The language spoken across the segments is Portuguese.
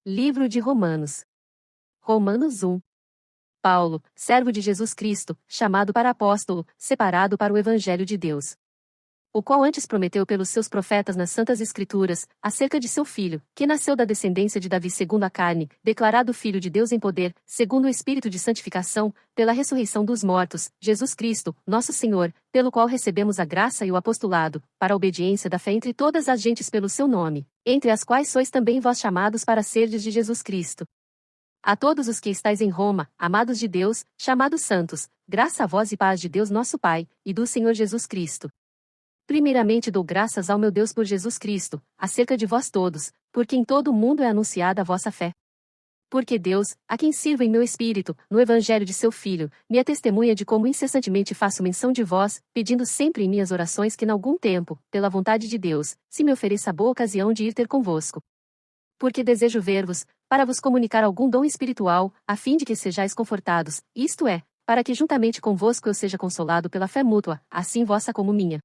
Livro de Romanos. Romanos 1. Paulo, servo de Jesus Cristo, chamado para apóstolo, separado para o Evangelho de Deus, o qual antes prometeu pelos seus profetas nas Santas Escrituras, acerca de seu Filho, que nasceu da descendência de Davi segundo a carne, declarado Filho de Deus em poder, segundo o Espírito de santificação, pela ressurreição dos mortos, Jesus Cristo, nosso Senhor, pelo qual recebemos a graça e o apostolado, para a obediência da fé entre todas as gentes pelo seu nome, entre as quais sois também vós chamados para serdes de Jesus Cristo. A todos os que estáis em Roma, amados de Deus, chamados santos, graça a vós e paz de Deus nosso Pai, e do Senhor Jesus Cristo. Primeiramente dou graças ao meu Deus por Jesus Cristo, acerca de vós todos, porque em todo o mundo é anunciada a vossa fé. Porque Deus, a quem sirvo em meu espírito, no Evangelho de seu Filho, me é testemunha de como incessantemente faço menção de vós, pedindo sempre em minhas orações que, nalgum tempo, pela vontade de Deus, se me ofereça boa ocasião de ir ter convosco. Porque desejo ver-vos, para vos comunicar algum dom espiritual, a fim de que sejais confortados, isto é, para que juntamente convosco eu seja consolado pela fé mútua, assim vossa como minha.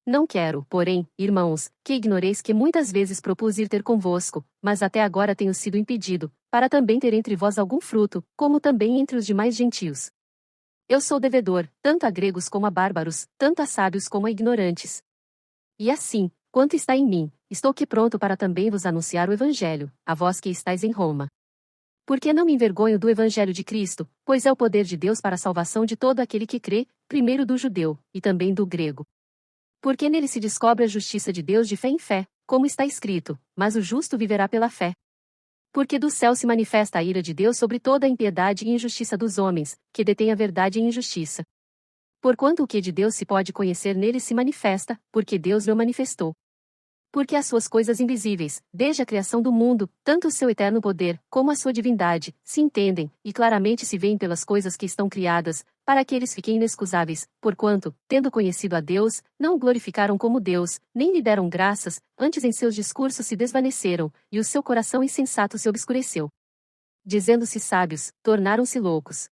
Não quero, porém, irmãos, que ignoreis que muitas vezes propus ir ter convosco, mas até agora tenho sido impedido, para também ter entre vós algum fruto, como também entre os demais gentios. Eu sou devedor, tanto a gregos como a bárbaros, tanto a sábios como a ignorantes. E assim, quanto está em mim, estou que pronto para também vos anunciar o Evangelho, a vós que estáis em Roma. Porque não me envergonho do Evangelho de Cristo, pois é o poder de Deus para a salvação de todo aquele que crê, primeiro do judeu, e também do grego. Porque nele se descobre a justiça de Deus de fé em fé, como está escrito, mas o justo viverá pela fé. Porque do céu se manifesta a ira de Deus sobre toda a impiedade e injustiça dos homens, que detêm a verdade em injustiça. Porquanto o que de Deus se pode conhecer nele se manifesta, porque Deus lhe manifestou. Porque as suas coisas invisíveis, desde a criação do mundo, tanto o seu eterno poder, como a sua divindade, se entendem, e claramente se veem pelas coisas que estão criadas, para que eles fiquem inexcusáveis, porquanto, tendo conhecido a Deus, não o glorificaram como Deus, nem lhe deram graças, antes em seus discursos se desvaneceram, e o seu coração insensato se obscureceu. Dizendo-se sábios, tornaram-se loucos.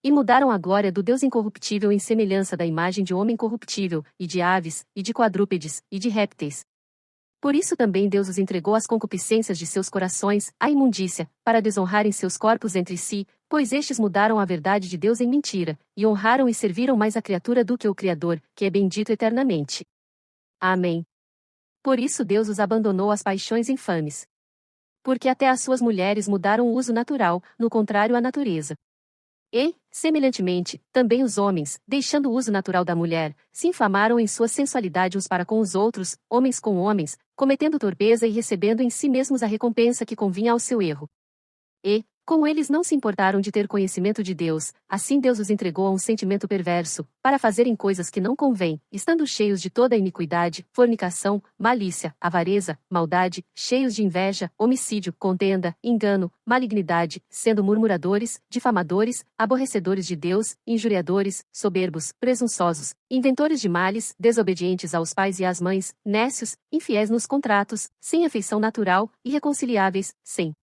E mudaram a glória do Deus incorruptível em semelhança da imagem de homem corruptível, e de aves, e de quadrúpedes, e de répteis. Por isso também Deus os entregou às concupiscências de seus corações, à imundícia, para desonrarem seus corpos entre si, pois estes mudaram a verdade de Deus em mentira, e honraram e serviram mais a criatura do que o Criador, que é bendito eternamente. Amém. Por isso Deus os abandonou às paixões infames. Porque até as suas mulheres mudaram o uso natural, no contrário à natureza. E, semelhantemente, também os homens, deixando o uso natural da mulher, se inflamaram em sua sensualidade uns para com os outros, homens com homens, cometendo torpeza e recebendo em si mesmos a recompensa que convinha ao seu erro. E, como eles não se importaram de ter conhecimento de Deus, assim Deus os entregou a um sentimento perverso, para fazerem coisas que não convém, estando cheios de toda a iniquidade, fornicação, malícia, avareza, maldade, cheios de inveja, homicídio, contenda, engano, malignidade, sendo murmuradores, difamadores, aborrecedores de Deus, injuriadores, soberbos, presunçosos, inventores de males, desobedientes aos pais e às mães, nécios, infiéis nos contratos, sem afeição natural, irreconciliáveis, sem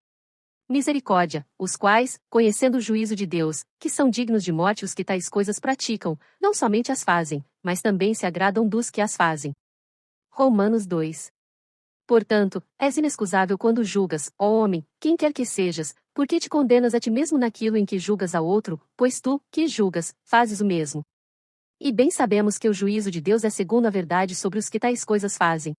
misericórdia, os quais, conhecendo o juízo de Deus, que são dignos de morte os que tais coisas praticam, não somente as fazem, mas também se agradam dos que as fazem. Romanos 2. Portanto, és inexcusável quando julgas, ó homem, quem quer que sejas, porque te condenas a ti mesmo naquilo em que julgas a outro, pois tu, que julgas, fazes o mesmo. E bem sabemos que o juízo de Deus é segundo a verdade sobre os que tais coisas fazem.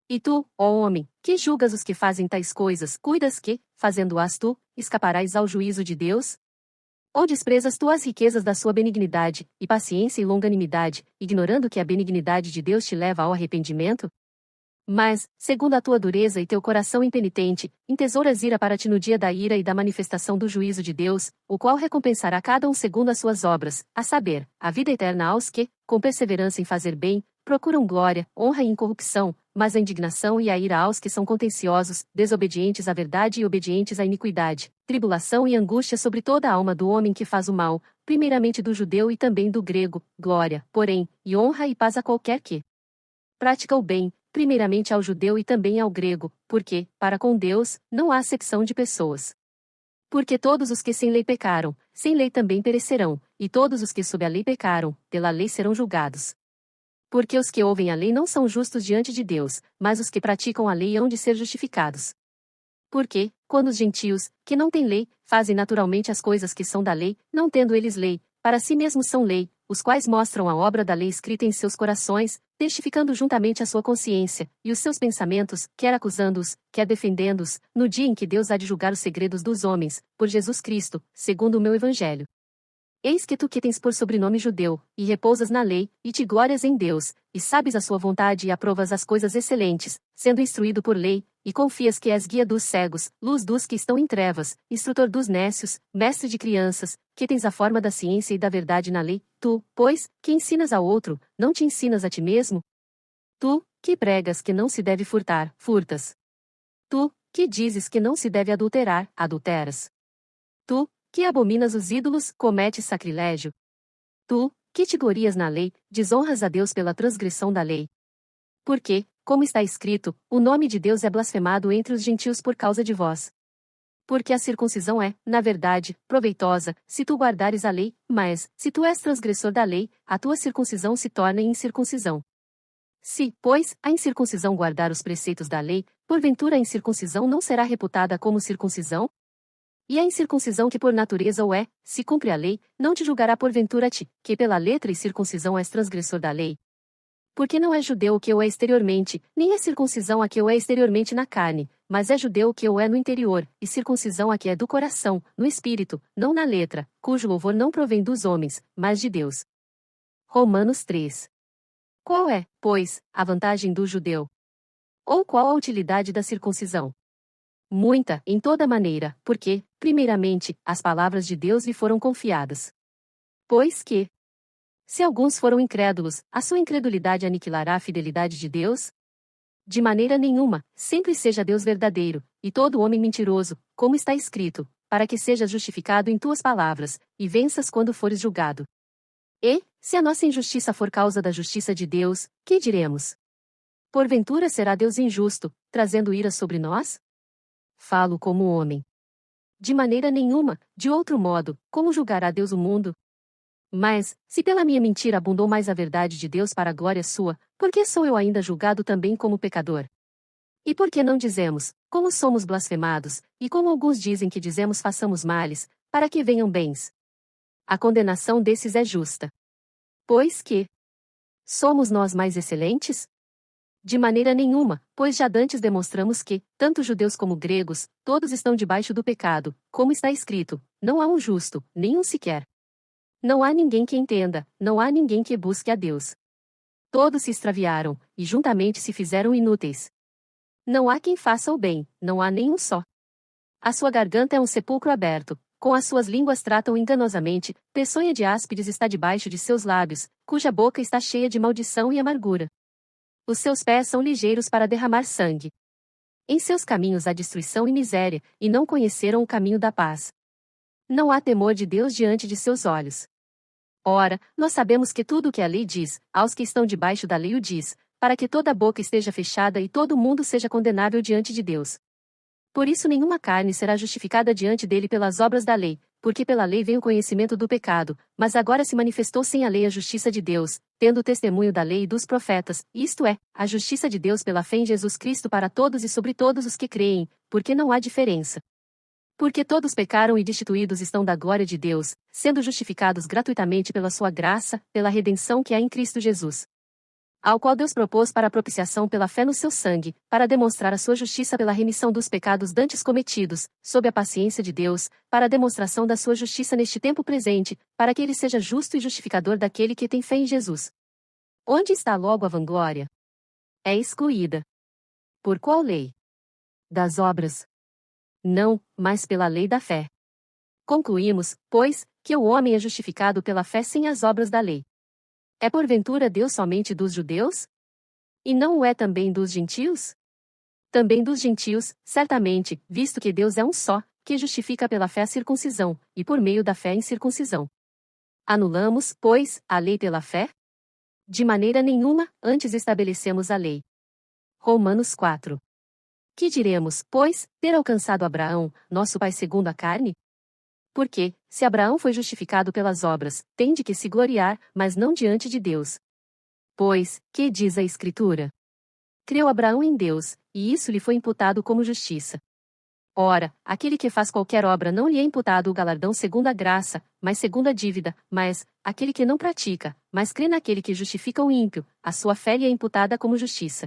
E tu, ó homem, que julgas os que fazem tais coisas, cuidas que, fazendo-as tu, escaparás ao juízo de Deus? Ou desprezas tu as riquezas da sua benignidade, e paciência e longanimidade, ignorando que a benignidade de Deus te leva ao arrependimento? Mas, segundo a tua dureza e teu coração impenitente, entesouras ira para ti no dia da ira e da manifestação do juízo de Deus, o qual recompensará cada um segundo as suas obras, a saber, a vida eterna aos que, com perseverança em fazer bem, procuram glória, honra e incorrupção, mas a indignação e a ira aos que são contenciosos, desobedientes à verdade e obedientes à iniquidade, tribulação e angústia sobre toda a alma do homem que faz o mal, primeiramente do judeu e também do grego, glória, porém, e honra e paz a qualquer que pratica o bem, primeiramente ao judeu e também ao grego, porque, para com Deus, não há acepção de pessoas. Porque todos os que sem lei pecaram, sem lei também perecerão, e todos os que sob a lei pecaram, pela lei serão julgados. Porque os que ouvem a lei não são justos diante de Deus, mas os que praticam a lei hão de ser justificados. Porque, quando os gentios, que não têm lei, fazem naturalmente as coisas que são da lei, não tendo eles lei, para si mesmos são lei, os quais mostram a obra da lei escrita em seus corações, testificando juntamente a sua consciência, e os seus pensamentos, quer acusando-os, quer defendendo-os, no dia em que Deus há de julgar os segredos dos homens, por Jesus Cristo, segundo o meu evangelho. Eis que tu que tens por sobrenome judeu, e repousas na lei, e te glórias em Deus, e sabes a sua vontade e aprovas as coisas excelentes, sendo instruído por lei, e confias que és guia dos cegos, luz dos que estão em trevas, instrutor dos nécios, mestre de crianças, que tens a forma da ciência e da verdade na lei, tu, pois, que ensinas a outro, não te ensinas a ti mesmo? Tu, que pregas que não se deve furtar, furtas. Tu, que dizes que não se deve adulterar, adulteras. Tu, que abominas os ídolos, cometes sacrilégio. Tu, que te glorias na lei, desonras a Deus pela transgressão da lei. Porque, como está escrito, o nome de Deus é blasfemado entre os gentios por causa de vós. Porque a circuncisão é, na verdade, proveitosa, se tu guardares a lei, mas, se tu és transgressor da lei, a tua circuncisão se torna incircuncisão. Se, pois, a incircuncisão guardar os preceitos da lei, porventura a incircuncisão não será reputada como circuncisão? E a incircuncisão que por natureza o é, se cumpre a lei, não te julgará porventura a ti, que pela letra e circuncisão és transgressor da lei. Porque não é judeu o que o é exteriormente, nem é circuncisão a que o é exteriormente na carne, mas é judeu o que o é no interior, e circuncisão a que é do coração, no espírito, não na letra, cujo louvor não provém dos homens, mas de Deus. Romanos 3. Qual é, pois, a vantagem do judeu? Ou qual a utilidade da circuncisão? Muita, em toda maneira, porque, primeiramente, as palavras de Deus lhe foram confiadas. Pois que, se alguns foram incrédulos, a sua incredulidade aniquilará a fidelidade de Deus? De maneira nenhuma, sempre seja Deus verdadeiro, e todo homem mentiroso, como está escrito, para que sejas justificado em tuas palavras, e venças quando fores julgado. E, se a nossa injustiça for causa da justiça de Deus, que diremos? Porventura será Deus injusto, trazendo ira sobre nós? Falo como homem. De maneira nenhuma, de outro modo, como julgará Deus o mundo? Mas, se pela minha mentira abundou mais a verdade de Deus para a glória sua, por que sou eu ainda julgado também como pecador? E por que não dizemos, como somos blasfemados, e como alguns dizem que dizemos façamos males, para que venham bens? A condenação desses é justa. Pois que somos nós mais excelentes? De maneira nenhuma, pois já dantes demonstramos que, tanto judeus como gregos, todos estão debaixo do pecado, como está escrito, não há um justo, nenhum sequer. Não há ninguém que entenda, não há ninguém que busque a Deus. Todos se extraviaram, e juntamente se fizeram inúteis. Não há quem faça o bem, não há nenhum só. A sua garganta é um sepulcro aberto, com as suas línguas tratam enganosamente, peçonha de áspides está debaixo de seus lábios, cuja boca está cheia de maldição e amargura. Os seus pés são ligeiros para derramar sangue. Em seus caminhos há destruição e miséria, e não conheceram o caminho da paz. Não há temor de Deus diante de seus olhos. Ora, nós sabemos que tudo o que a lei diz, aos que estão debaixo da lei o diz, para que toda a boca esteja fechada e todo mundo seja condenável diante de Deus. Por isso nenhuma carne será justificada diante dele pelas obras da lei, porque pela lei veio o conhecimento do pecado, mas agora se manifestou sem a lei a justiça de Deus, tendo o testemunho da lei e dos profetas, isto é, a justiça de Deus pela fé em Jesus Cristo para todos e sobre todos os que creem, porque não há diferença. Porque todos pecaram e destituídos estão da glória de Deus, sendo justificados gratuitamente pela sua graça, pela redenção que há em Cristo Jesus, ao qual Deus propôs para a propiciação pela fé no seu sangue, para demonstrar a sua justiça pela remissão dos pecados dantes cometidos, sob a paciência de Deus, para a demonstração da sua justiça neste tempo presente, para que ele seja justo e justificador daquele que tem fé em Jesus. Onde está logo a vanglória? É excluída. Por qual lei? Das obras? Não, mas pela lei da fé. Concluímos, pois, que o homem é justificado pela fé sem as obras da lei. É porventura Deus somente dos judeus? E não o é também dos gentios? Também dos gentios, certamente, visto que Deus é um só, que justifica pela fé a circuncisão, e por meio da fé a incircuncisão. Anulamos, pois, a lei pela fé? De maneira nenhuma, antes estabelecemos a lei. Romanos 4. Que diremos, pois, ter alcançado Abraão, nosso pai segundo a carne? Porque, se Abraão foi justificado pelas obras, tem de que se gloriar, mas não diante de Deus. Pois, que diz a Escritura? Creu Abraão em Deus, e isso lhe foi imputado como justiça. Ora, aquele que faz qualquer obra não lhe é imputado o galardão segundo a graça, mas segundo a dívida, mas, aquele que não pratica, mas crê naquele que justifica o ímpio, a sua fé lhe é imputada como justiça.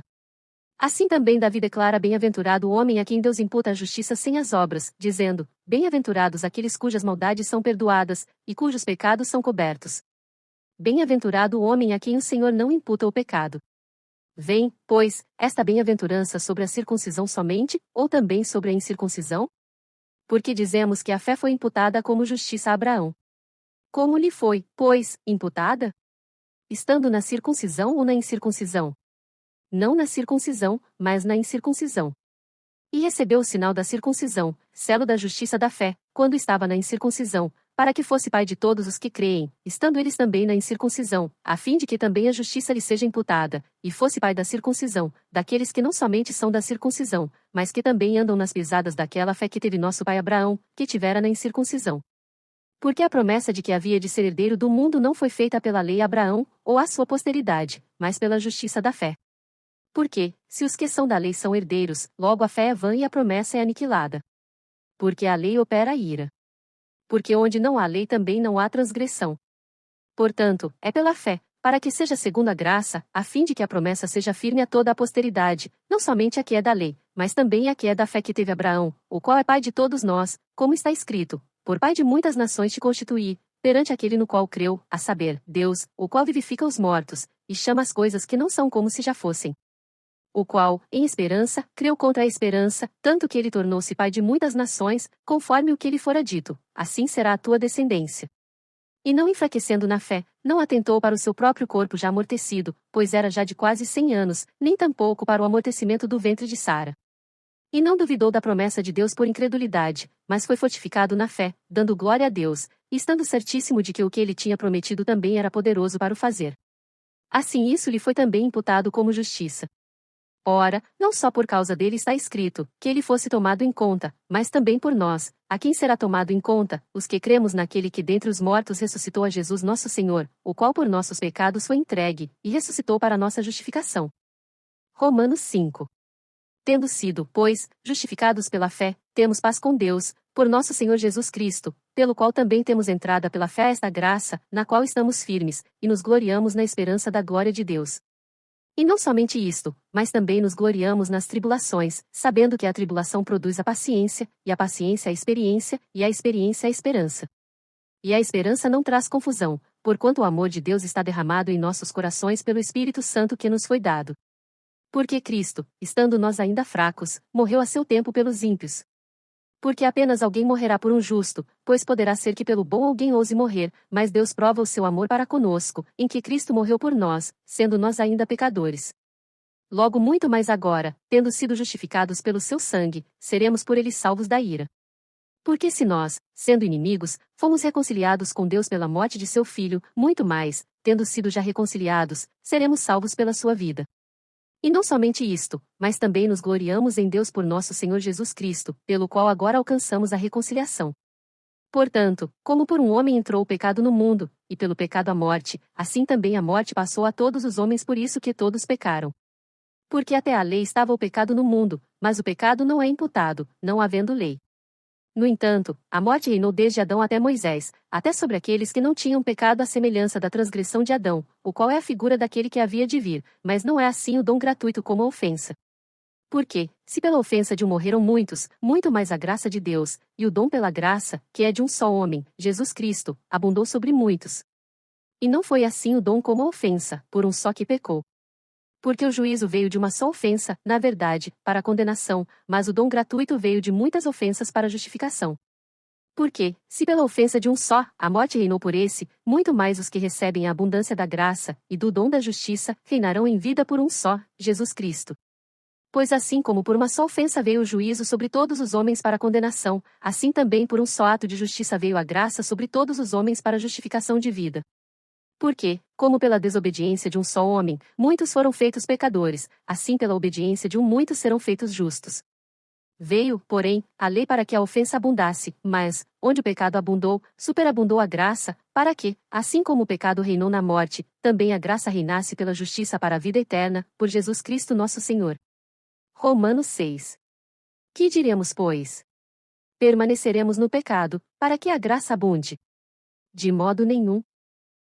Assim também Davi declara bem-aventurado o homem a quem Deus imputa a justiça sem as obras, dizendo, bem-aventurados aqueles cujas maldades são perdoadas, e cujos pecados são cobertos. Bem-aventurado o homem a quem o Senhor não imputa o pecado. Vem, pois, esta bem-aventurança sobre a circuncisão somente, ou também sobre a incircuncisão? Porque dizemos que a fé foi imputada como justiça a Abraão. Como lhe foi, pois, imputada? Estando na circuncisão ou na incircuncisão? Não na circuncisão, mas na incircuncisão. E recebeu o sinal da circuncisão, selo da justiça da fé, quando estava na incircuncisão, para que fosse pai de todos os que creem, estando eles também na incircuncisão, a fim de que também a justiça lhe seja imputada, e fosse pai da circuncisão, daqueles que não somente são da circuncisão, mas que também andam nas pisadas daquela fé que teve nosso pai Abraão, que tivera na incircuncisão. Porque a promessa de que havia de ser herdeiro do mundo não foi feita pela lei a Abraão, ou à sua posteridade, mas pela justiça da fé. Porque, se os que são da lei são herdeiros, logo a fé é vã e a promessa é aniquilada. Porque a lei opera a ira. Porque onde não há lei também não há transgressão. Portanto, é pela fé, para que seja segundo a graça, a fim de que a promessa seja firme a toda a posteridade, não somente a que é da lei, mas também a que é da fé que teve Abraão, o qual é pai de todos nós, como está escrito, por pai de muitas nações te constituí, perante aquele no qual creu, a saber, Deus, o qual vivifica os mortos, e chama as coisas que não são como se já fossem. O qual, em esperança, creu contra a esperança, tanto que ele tornou-se pai de muitas nações, conforme o que lhe fora dito, assim será a tua descendência. E não enfraquecendo na fé, não atentou para o seu próprio corpo já amortecido, pois era já de quase 100 anos, nem tampouco para o amortecimento do ventre de Sara. E não duvidou da promessa de Deus por incredulidade, mas foi fortificado na fé, dando glória a Deus, e estando certíssimo de que o que ele tinha prometido também era poderoso para o fazer. Assim isso lhe foi também imputado como justiça. Ora, não só por causa dele está escrito, que ele fosse tomado em conta, mas também por nós, a quem será tomado em conta, os que cremos naquele que dentre os mortos ressuscitou a Jesus nosso Senhor, o qual por nossos pecados foi entregue, e ressuscitou para nossa justificação. Romanos 5. Tendo sido, pois, justificados pela fé, temos paz com Deus, por nosso Senhor Jesus Cristo, pelo qual também temos entrada pela fé a esta graça, na qual estamos firmes, e nos gloriamos na esperança da glória de Deus. E não somente isto, mas também nos gloriamos nas tribulações, sabendo que a tribulação produz a paciência, e a paciência a experiência, e a experiência a esperança. E a esperança não traz confusão, porquanto o amor de Deus está derramado em nossos corações pelo Espírito Santo que nos foi dado. Porque Cristo, estando nós ainda fracos, morreu a seu tempo pelos ímpios. Porque apenas alguém morrerá por um justo, pois poderá ser que pelo bom alguém ouse morrer, mas Deus prova o seu amor para conosco, em que Cristo morreu por nós, sendo nós ainda pecadores. Logo muito mais agora, tendo sido justificados pelo seu sangue, seremos por ele salvos da ira. Porque se nós, sendo inimigos, fomos reconciliados com Deus pela morte de seu Filho, muito mais, tendo sido já reconciliados, seremos salvos pela sua vida. E não somente isto, mas também nos gloriamos em Deus por nosso Senhor Jesus Cristo, pelo qual agora alcançamos a reconciliação. Portanto, como por um homem entrou o pecado no mundo, e pelo pecado a morte, assim também a morte passou a todos os homens por isso que todos pecaram. Porque até a lei estava o pecado no mundo, mas o pecado não é imputado, não havendo lei. No entanto, a morte reinou desde Adão até Moisés, até sobre aqueles que não tinham pecado à semelhança da transgressão de Adão, o qual é a figura daquele que havia de vir, mas não é assim o dom gratuito como a ofensa. Porque, se pela ofensa de um morreram muitos, muito mais a graça de Deus, e o dom pela graça, que é de um só homem, Jesus Cristo, abundou sobre muitos. E não foi assim o dom como a ofensa, por um só que pecou. Porque o juízo veio de uma só ofensa, na verdade, para a condenação, mas o dom gratuito veio de muitas ofensas para a justificação. Porque, se pela ofensa de um só, a morte reinou por esse, muito mais os que recebem a abundância da graça, e do dom da justiça, reinarão em vida por um só, Jesus Cristo. Pois assim como por uma só ofensa veio o juízo sobre todos os homens para a condenação, assim também por um só ato de justiça veio a graça sobre todos os homens para a justificação de vida. Porque, como pela desobediência de um só homem, muitos foram feitos pecadores, assim pela obediência de um muitos serão feitos justos. Veio, porém, a lei para que a ofensa abundasse, mas, onde o pecado abundou, superabundou a graça, para que, assim como o pecado reinou na morte, também a graça reinasse pela justiça para a vida eterna, por Jesus Cristo nosso Senhor. Romanos 6. Que diremos, pois? permaneceremos no pecado, para que a graça abunde? De modo nenhum.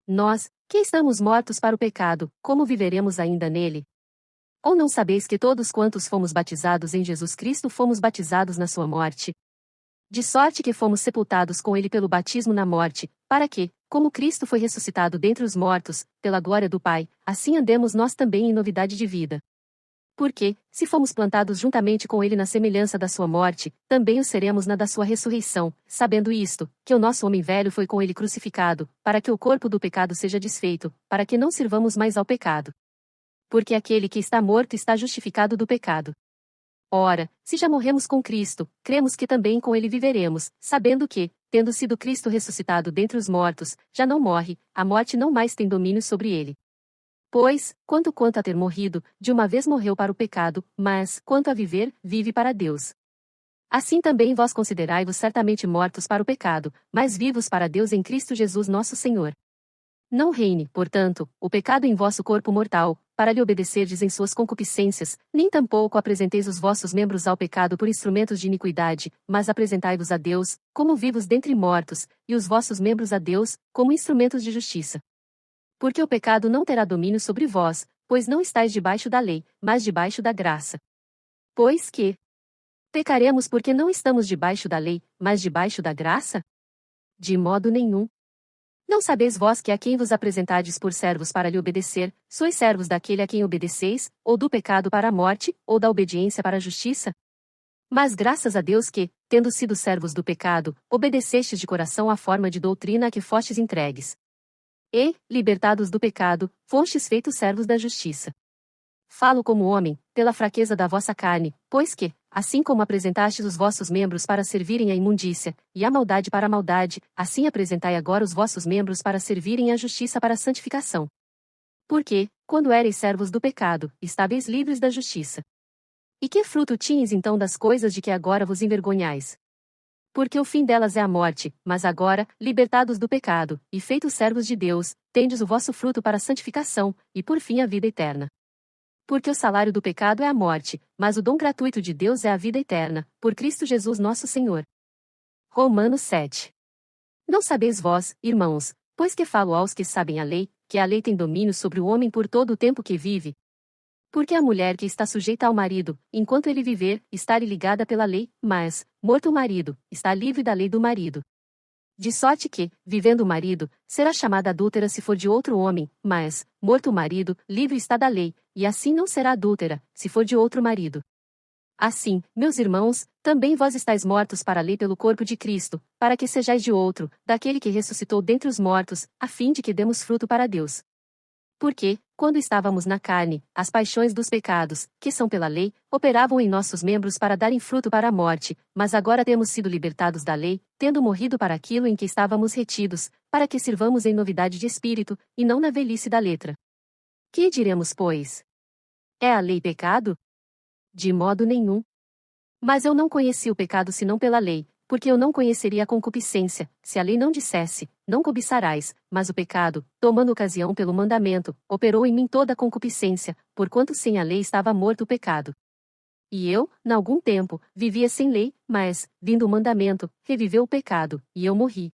Nós, que estamos mortos para o pecado, como viveremos ainda nele? Ou não sabeis que todos quantos fomos batizados em Jesus Cristo fomos batizados na sua morte? De sorte que fomos sepultados com ele pelo batismo na morte, para que, como Cristo foi ressuscitado dentre os mortos, pela glória do Pai, assim andemos nós também em novidade de vida. Porque, se fomos plantados juntamente com ele na semelhança da sua morte, também o seremos na da sua ressurreição, sabendo isto, que o nosso homem velho foi com ele crucificado, para que o corpo do pecado seja desfeito, para que não sirvamos mais ao pecado. Porque aquele que está morto está justificado do pecado. Ora, se já morremos com Cristo, cremos que também com ele viveremos, sabendo que, tendo sido Cristo ressuscitado dentre os mortos, já não morre, a morte não mais tem domínio sobre ele. Pois, quanto a ter morrido, de uma vez morreu para o pecado, mas, quanto a viver, vive para Deus. Assim também vós considerai-vos certamente mortos para o pecado, mas vivos para Deus em Cristo Jesus nosso Senhor. Não reine, portanto, o pecado em vosso corpo mortal, para lhe obedecerdes em suas concupiscências, nem tampouco apresenteis os vossos membros ao pecado por instrumentos de iniquidade, mas apresentai-vos a Deus, como vivos dentre mortos, e os vossos membros a Deus, como instrumentos de justiça. Porque o pecado não terá domínio sobre vós, pois não estáis debaixo da lei, mas debaixo da graça. Pois que pecaremos porque não estamos debaixo da lei, mas debaixo da graça? De modo nenhum. Não sabeis vós que a quem vos apresentardes por servos para lhe obedecer, sois servos daquele a quem obedeceis, ou do pecado para a morte, ou da obediência para a justiça? Mas graças a Deus que, tendo sido servos do pecado, obedecestes de coração à forma de doutrina a que fostes entregues. E, libertados do pecado, fostes feitos servos da justiça. Falo como homem, pela fraqueza da vossa carne, pois que, assim como apresentastes os vossos membros para servirem à imundícia, e a maldade para a maldade, assim apresentai agora os vossos membros para servirem à justiça para a santificação. Porque, quando éreis servos do pecado, estáveis livres da justiça. E que fruto tinhais então das coisas de que agora vos envergonhais? Porque o fim delas é a morte, mas agora, libertados do pecado, e feitos servos de Deus, tendes o vosso fruto para a santificação, e por fim a vida eterna. Porque o salário do pecado é a morte, mas o dom gratuito de Deus é a vida eterna, por Cristo Jesus nosso Senhor. Romanos 7. Não sabeis vós, irmãos, pois que falo aos que sabem a lei, que a lei tem domínio sobre o homem por todo o tempo que vive? Porque a mulher que está sujeita ao marido, enquanto ele viver, está-lhe ligada pela lei, mas, morto o marido, está livre da lei do marido. De sorte que, vivendo o marido, será chamada adúltera se for de outro homem, mas, morto o marido, livre está da lei, e assim não será adúltera, se for de outro marido. Assim, meus irmãos, também vós estáis mortos para a lei pelo corpo de Cristo, para que sejais de outro, daquele que ressuscitou dentre os mortos, a fim de que demos fruto para Deus. Porque, quando estávamos na carne, as paixões dos pecados, que são pela lei, operavam em nossos membros para darem fruto para a morte, mas agora temos sido libertados da lei, tendo morrido para aquilo em que estávamos retidos, para que sirvamos em novidade de espírito, e não na velhice da letra. Que diremos, pois? É a lei pecado? De modo nenhum. Mas eu não conheci o pecado senão pela lei, porque eu não conheceria a concupiscência, se a lei não dissesse, não cobiçarás, mas o pecado, tomando ocasião pelo mandamento, operou em mim toda a concupiscência, porquanto sem a lei estava morto o pecado. E eu, na algum tempo, vivia sem lei, mas, vindo o mandamento, reviveu o pecado, e eu morri.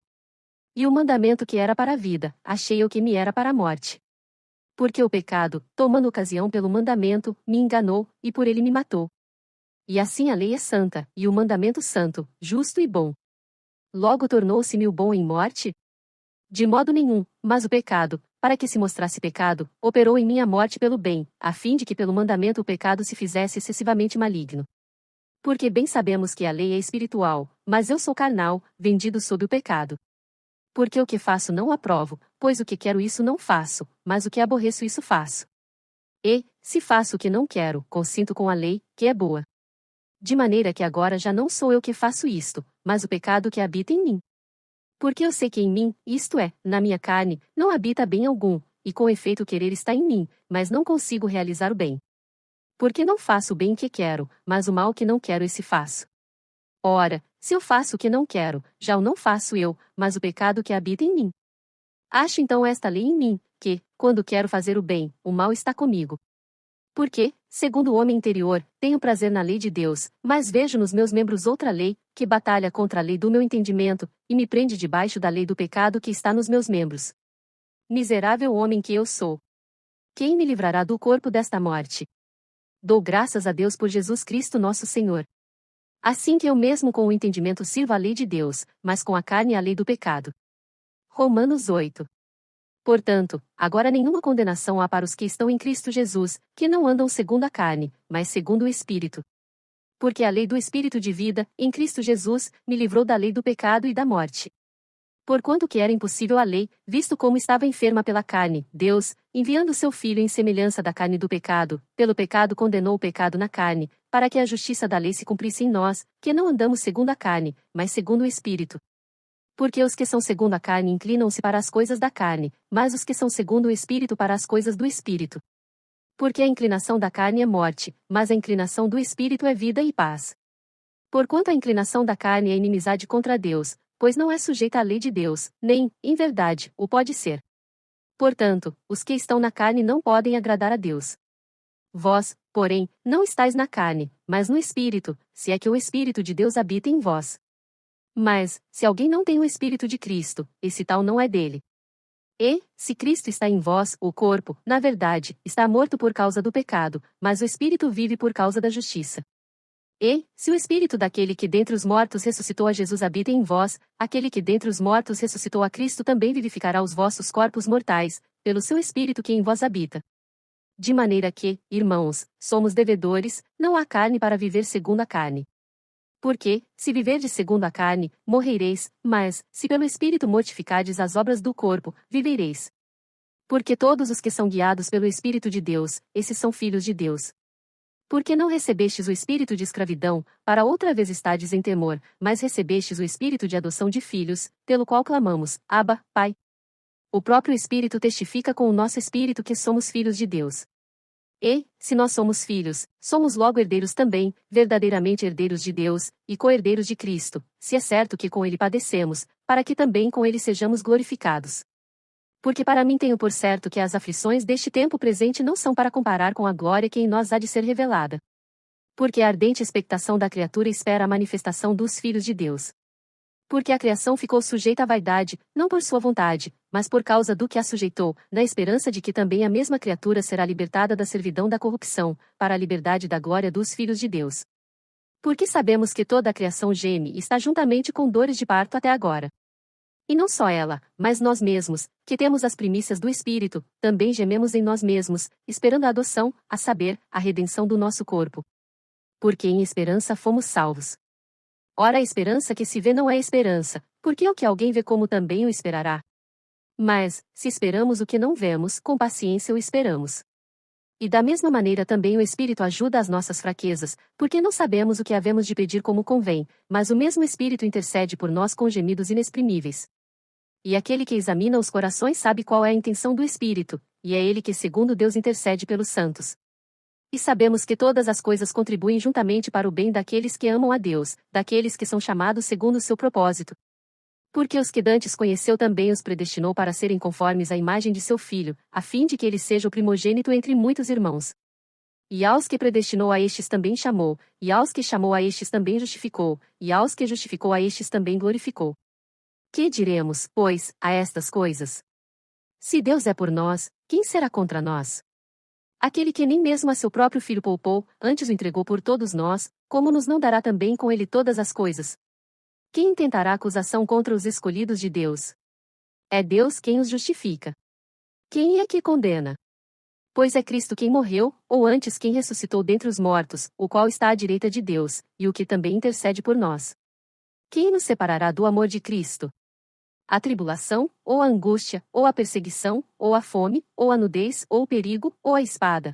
E o mandamento que era para a vida, achei o que me era para a morte. Porque o pecado, tomando ocasião pelo mandamento, me enganou, e por ele me matou. E assim a lei é santa, e o mandamento santo, justo e bom. Logo tornou-se-me o bom em morte? De modo nenhum, mas o pecado, para que se mostrasse pecado, operou em mim a morte pelo bem, a fim de que pelo mandamento o pecado se fizesse excessivamente maligno. Porque bem sabemos que a lei é espiritual, mas eu sou carnal, vendido sob o pecado. Porque o que faço não aprovo, pois o que quero isso não faço, mas o que aborreço isso faço. E, se faço o que não quero, consinto com a lei, que é boa. De maneira que agora já não sou eu que faço isto, mas o pecado que habita em mim. Porque eu sei que em mim, isto é, na minha carne, não habita bem algum, e com efeito o querer está em mim, mas não consigo realizar o bem. Porque não faço o bem que quero, mas o mal que não quero esse faço. Ora, se eu faço o que não quero, já o não faço eu, mas o pecado que habita em mim. Acho então esta lei em mim, que, quando quero fazer o bem, o mal está comigo. Porque, segundo o homem interior, tenho prazer na lei de Deus, mas vejo nos meus membros outra lei, que batalha contra a lei do meu entendimento, e me prende debaixo da lei do pecado que está nos meus membros. Miserável homem que eu sou! Quem me livrará do corpo desta morte? Dou graças a Deus por Jesus Cristo nosso Senhor. Assim que eu mesmo com o entendimento sirvo a lei de Deus, mas com a carne a lei do pecado. Romanos 8. Portanto, agora nenhuma condenação há para os que estão em Cristo Jesus, que não andam segundo a carne, mas segundo o Espírito. Porque a lei do Espírito de vida, em Cristo Jesus, me livrou da lei do pecado e da morte. Porquanto que era impossível a lei, visto como estava enferma pela carne, Deus, enviando seu Filho em semelhança da carne do pecado, pelo pecado condenou o pecado na carne, para que a justiça da lei se cumprisse em nós, que não andamos segundo a carne, mas segundo o Espírito. Porque os que são segundo a carne inclinam-se para as coisas da carne, mas os que são segundo o Espírito para as coisas do Espírito. Porque a inclinação da carne é morte, mas a inclinação do Espírito é vida e paz. Porquanto a inclinação da carne é inimizade contra Deus, pois não é sujeita à lei de Deus, nem, em verdade, o pode ser. Portanto, os que estão na carne não podem agradar a Deus. Vós, porém, não estáis na carne, mas no Espírito, se é que o Espírito de Deus habita em vós. Mas, se alguém não tem o Espírito de Cristo, esse tal não é dele. E, se Cristo está em vós, o corpo, na verdade, está morto por causa do pecado, mas o Espírito vive por causa da justiça. E, se o Espírito daquele que dentre os mortos ressuscitou a Jesus habita em vós, aquele que dentre os mortos ressuscitou a Cristo também vivificará os vossos corpos mortais, pelo seu Espírito que em vós habita. De maneira que, irmãos, somos devedores, não há carne para viver segundo a carne. Porque, se viverdes segundo a carne, morrereis, mas, se pelo Espírito mortificardes as obras do corpo, vivereis. Porque todos os que são guiados pelo Espírito de Deus, esses são filhos de Deus. Porque não recebestes o espírito de escravidão, para outra vez estardes em temor, mas recebestes o espírito de adoção de filhos, pelo qual clamamos, Abba, Pai. O próprio Espírito testifica com o nosso espírito que somos filhos de Deus. E, se nós somos filhos, somos logo herdeiros também, verdadeiramente herdeiros de Deus, e co-herdeiros de Cristo, se é certo que com ele padecemos, para que também com ele sejamos glorificados. Porque para mim tenho por certo que as aflições deste tempo presente não são para comparar com a glória que em nós há de ser revelada. Porque a ardente expectação da criatura espera a manifestação dos filhos de Deus. Porque a criação ficou sujeita à vaidade, não por sua vontade, mas por causa do que a sujeitou, na esperança de que também a mesma criatura será libertada da servidão da corrupção, para a liberdade da glória dos filhos de Deus. Porque sabemos que toda a criação geme e está juntamente com dores de parto até agora. E não só ela, mas nós mesmos, que temos as primícias do Espírito, também gememos em nós mesmos, esperando a adoção, a saber, a redenção do nosso corpo. Porque em esperança fomos salvos. Ora, a esperança que se vê não é esperança, porque o que alguém vê como também o esperará. Mas, se esperamos o que não vemos, com paciência o esperamos. E da mesma maneira também o Espírito ajuda as nossas fraquezas, porque não sabemos o que havemos de pedir como convém, mas o mesmo Espírito intercede por nós com gemidos inexprimíveis. E aquele que examina os corações sabe qual é a intenção do Espírito, e é ele que segundo Deus intercede pelos santos. E sabemos que todas as coisas contribuem juntamente para o bem daqueles que amam a Deus, daqueles que são chamados segundo o seu propósito. Porque os que dantes conheceu também os predestinou para serem conformes à imagem de seu Filho, a fim de que ele seja o primogênito entre muitos irmãos. E aos que predestinou a estes também chamou, e aos que chamou a estes também justificou, e aos que justificou a estes também glorificou. Que diremos, pois, a estas coisas? Se Deus é por nós, quem será contra nós? Aquele que nem mesmo a seu próprio Filho poupou, antes o entregou por todos nós, como nos não dará também com ele todas as coisas? Quem intentará acusação contra os escolhidos de Deus? É Deus quem os justifica. Quem é que condena? Pois é Cristo quem morreu, ou antes quem ressuscitou dentre os mortos, o qual está à direita de Deus, e o que também intercede por nós. Quem nos separará do amor de Cristo? A tribulação, ou a angústia, ou a perseguição, ou a fome, ou a nudez, ou o perigo, ou a espada.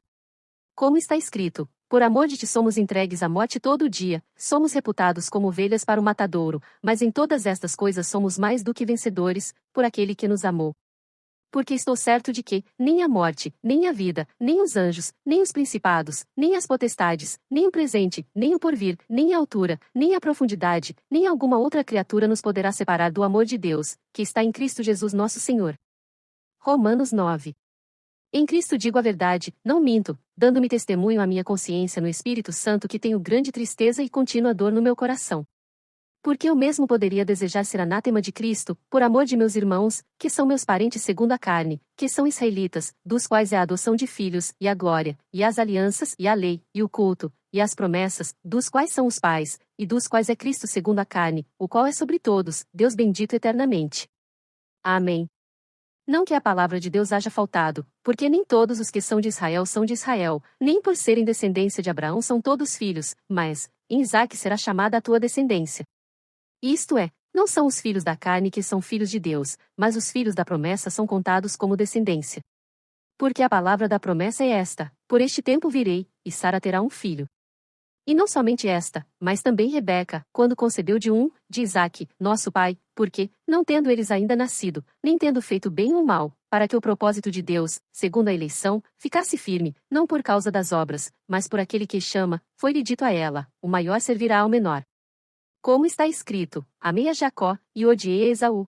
Como está escrito, por amor de ti somos entregues à morte todo o dia, somos reputados como ovelhas para o matadouro, mas em todas estas coisas somos mais do que vencedores, por aquele que nos amou. Porque estou certo de que, nem a morte, nem a vida, nem os anjos, nem os principados, nem as potestades, nem o presente, nem o porvir, nem a altura, nem a profundidade, nem alguma outra criatura nos poderá separar do amor de Deus, que está em Cristo Jesus nosso Senhor. Romanos 9. Em Cristo digo a verdade, não minto, dando-me testemunho à minha consciência no Espírito Santo que tenho grande tristeza e contínua dor no meu coração. Porque eu mesmo poderia desejar ser anátema de Cristo, por amor de meus irmãos, que são meus parentes segundo a carne, que são israelitas, dos quais é a adoção de filhos, e a glória, e as alianças, e a lei, e o culto, e as promessas, dos quais são os pais, e dos quais é Cristo segundo a carne, o qual é sobre todos, Deus bendito eternamente. Amém. Não que a palavra de Deus haja faltado, porque nem todos os que são de Israel, nem por serem descendência de Abraão são todos filhos, mas, em Isaque será chamada a tua descendência. Isto é, não são os filhos da carne que são filhos de Deus, mas os filhos da promessa são contados como descendência. Porque a palavra da promessa é esta: por este tempo virei, e Sara terá um filho. E não somente esta, mas também Rebeca, quando concebeu de Isaque, nosso pai, porque, não tendo eles ainda nascido, nem tendo feito bem ou mal, para que o propósito de Deus, segundo a eleição, ficasse firme, não por causa das obras, mas por aquele que chama, foi-lhe dito a ela: o maior servirá ao menor. Como está escrito: amei a Jacó, e odiei a Esaú.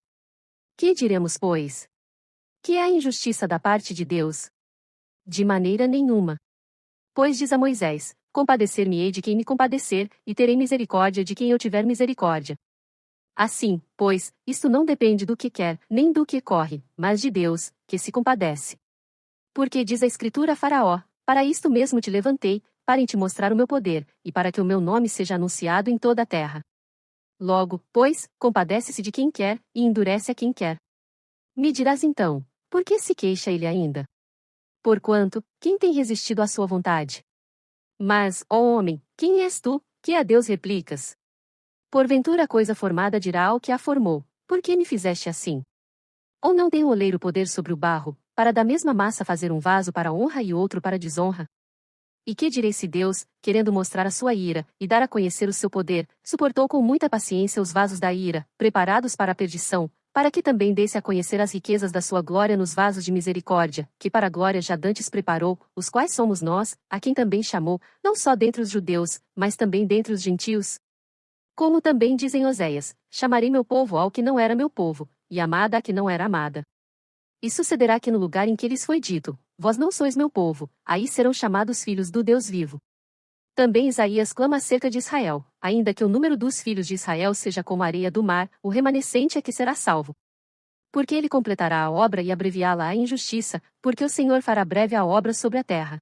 Que diremos, pois? Que há injustiça da parte de Deus? De maneira nenhuma. Pois diz a Moisés: compadecer-me-ei de quem me compadecer, e terei misericórdia de quem eu tiver misericórdia. Assim, pois, isto não depende do que quer, nem do que corre, mas de Deus, que se compadece. Porque diz a Escritura a Faraó: para isto mesmo te levantei, para em te mostrar o meu poder, e para que o meu nome seja anunciado em toda a terra. Logo, pois, compadece-se de quem quer, e endurece a quem quer. Me dirás então, por que se queixa ele ainda? Porquanto, quem tem resistido à sua vontade? Mas, ó homem, quem és tu, que a Deus replicas? Porventura a coisa formada dirá ao que a formou: por que me fizeste assim? Ou não tem o oleiro poder sobre o barro, para da mesma massa fazer um vaso para honra e outro para desonra? E que direi se Deus, querendo mostrar a sua ira, e dar a conhecer o seu poder, suportou com muita paciência os vasos da ira, preparados para a perdição, para que também desse a conhecer as riquezas da sua glória nos vasos de misericórdia, que para a glória já dantes preparou, os quais somos nós, a quem também chamou, não só dentre os judeus, mas também dentre os gentios? Como também diz em Oséias: chamarei meu povo ao que não era meu povo, e amada a que não era amada. E sucederá que no lugar em que lhes foi dito: vós não sois meu povo, aí serão chamados filhos do Deus vivo. Também Isaías clama acerca de Israel: ainda que o número dos filhos de Israel seja como a areia do mar, o remanescente é que será salvo. Porque ele completará a obra e abreviá-la a injustiça, porque o Senhor fará breve a obra sobre a terra.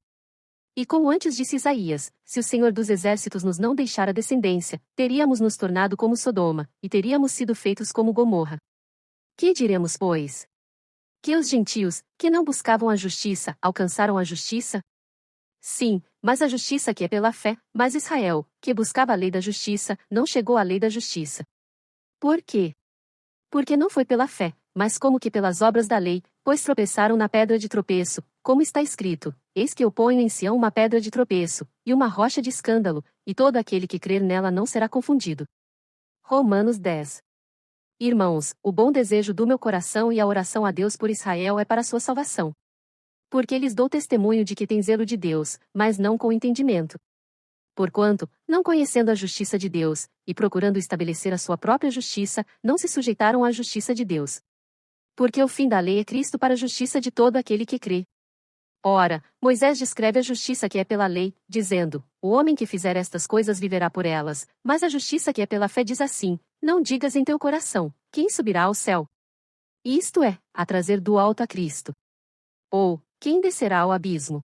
E como antes disse Isaías: se o Senhor dos exércitos nos não deixar a descendência, teríamos nos tornado como Sodoma, e teríamos sido feitos como Gomorra. Que diremos, pois? Que os gentios, que não buscavam a justiça, alcançaram a justiça? Sim, mas a justiça que é pela fé, mas Israel, que buscava a lei da justiça, não chegou à lei da justiça. Por quê? Porque não foi pela fé, mas como que pelas obras da lei, pois tropeçaram na pedra de tropeço, como está escrito: eis que eu ponho em Sião uma pedra de tropeço, e uma rocha de escândalo, e todo aquele que crer nela não será confundido. Romanos 10. Irmãos, o bom desejo do meu coração e a oração a Deus por Israel é para sua salvação. Porque lhes dou testemunho de que tem zelo de Deus, mas não com entendimento. Porquanto, não conhecendo a justiça de Deus, e procurando estabelecer a sua própria justiça, não se sujeitaram à justiça de Deus. Porque o fim da lei é Cristo para a justiça de todo aquele que crê. Ora, Moisés descreve a justiça que é pela lei, dizendo: o homem que fizer estas coisas viverá por elas, mas a justiça que é pela fé diz assim: não digas em teu coração: quem subirá ao céu? Isto é, a trazer do alto a Cristo. Ou, quem descerá ao abismo?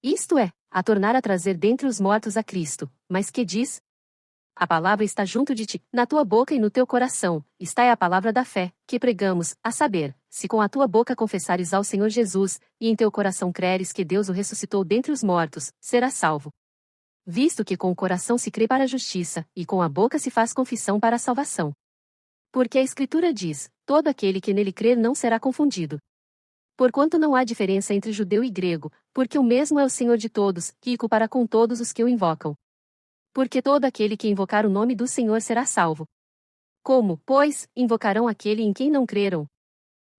Isto é, a tornar a trazer dentre os mortos a Cristo. Mas que diz? A palavra está junto de ti, na tua boca e no teu coração, está a palavra da fé, que pregamos, a saber, se com a tua boca confessares ao Senhor Jesus, e em teu coração creres que Deus o ressuscitou dentre os mortos, serás salvo. Visto que com o coração se crê para a justiça, e com a boca se faz confissão para a salvação. Porque a Escritura diz: todo aquele que nele crer não será confundido. Porquanto não há diferença entre judeu e grego, porque o mesmo é o Senhor de todos, rico para com todos os que o invocam. Porque todo aquele que invocar o nome do Senhor será salvo. Como, pois, invocarão aquele em quem não creram?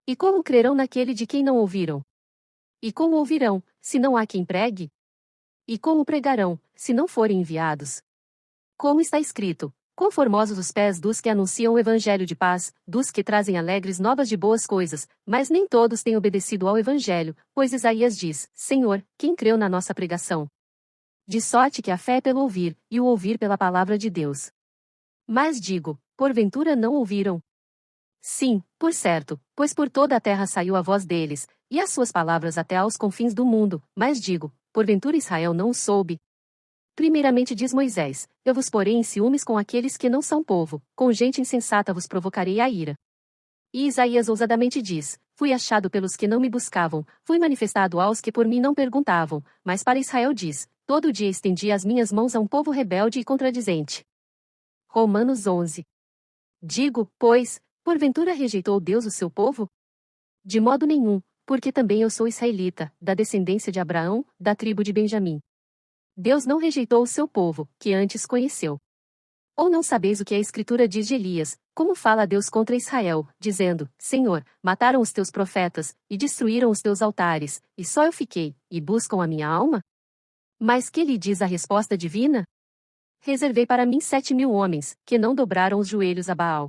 E como crerão naquele de quem não ouviram? E como ouvirão, se não há quem pregue? E como pregarão, se não forem enviados? Como está escrito: Quão formosos os pés dos que anunciam o evangelho de paz, dos que trazem alegres novas de boas coisas, mas nem todos têm obedecido ao evangelho, pois Isaías diz: Senhor, quem creu na nossa pregação? De sorte que a fé é pelo ouvir, e o ouvir pela palavra de Deus. Mas digo, porventura não ouviram? Sim, por certo, pois por toda a terra saiu a voz deles, e as suas palavras até aos confins do mundo, mas digo, porventura Israel não o soube? Primeiramente diz Moisés: Eu vos porei em ciúmes com aqueles que não são povo, com gente insensata vos provocarei a ira. E Isaías ousadamente diz: Fui achado pelos que não me buscavam, fui manifestado aos que por mim não perguntavam, mas para Israel diz: Todo dia estendi as minhas mãos a um povo rebelde e contradizente. Romanos 11. Digo, pois, porventura rejeitou Deus o seu povo? De modo nenhum, porque também eu sou israelita, da descendência de Abraão, da tribo de Benjamim. Deus não rejeitou o seu povo, que antes conheceu. Ou não sabeis o que a Escritura diz de Elias, como fala Deus contra Israel, dizendo: Senhor, mataram os teus profetas, e destruíram os teus altares, e só eu fiquei, e buscam a minha alma? Mas que lhe diz a resposta divina? Reservei para mim 7.000 homens, que não dobraram os joelhos a Baal.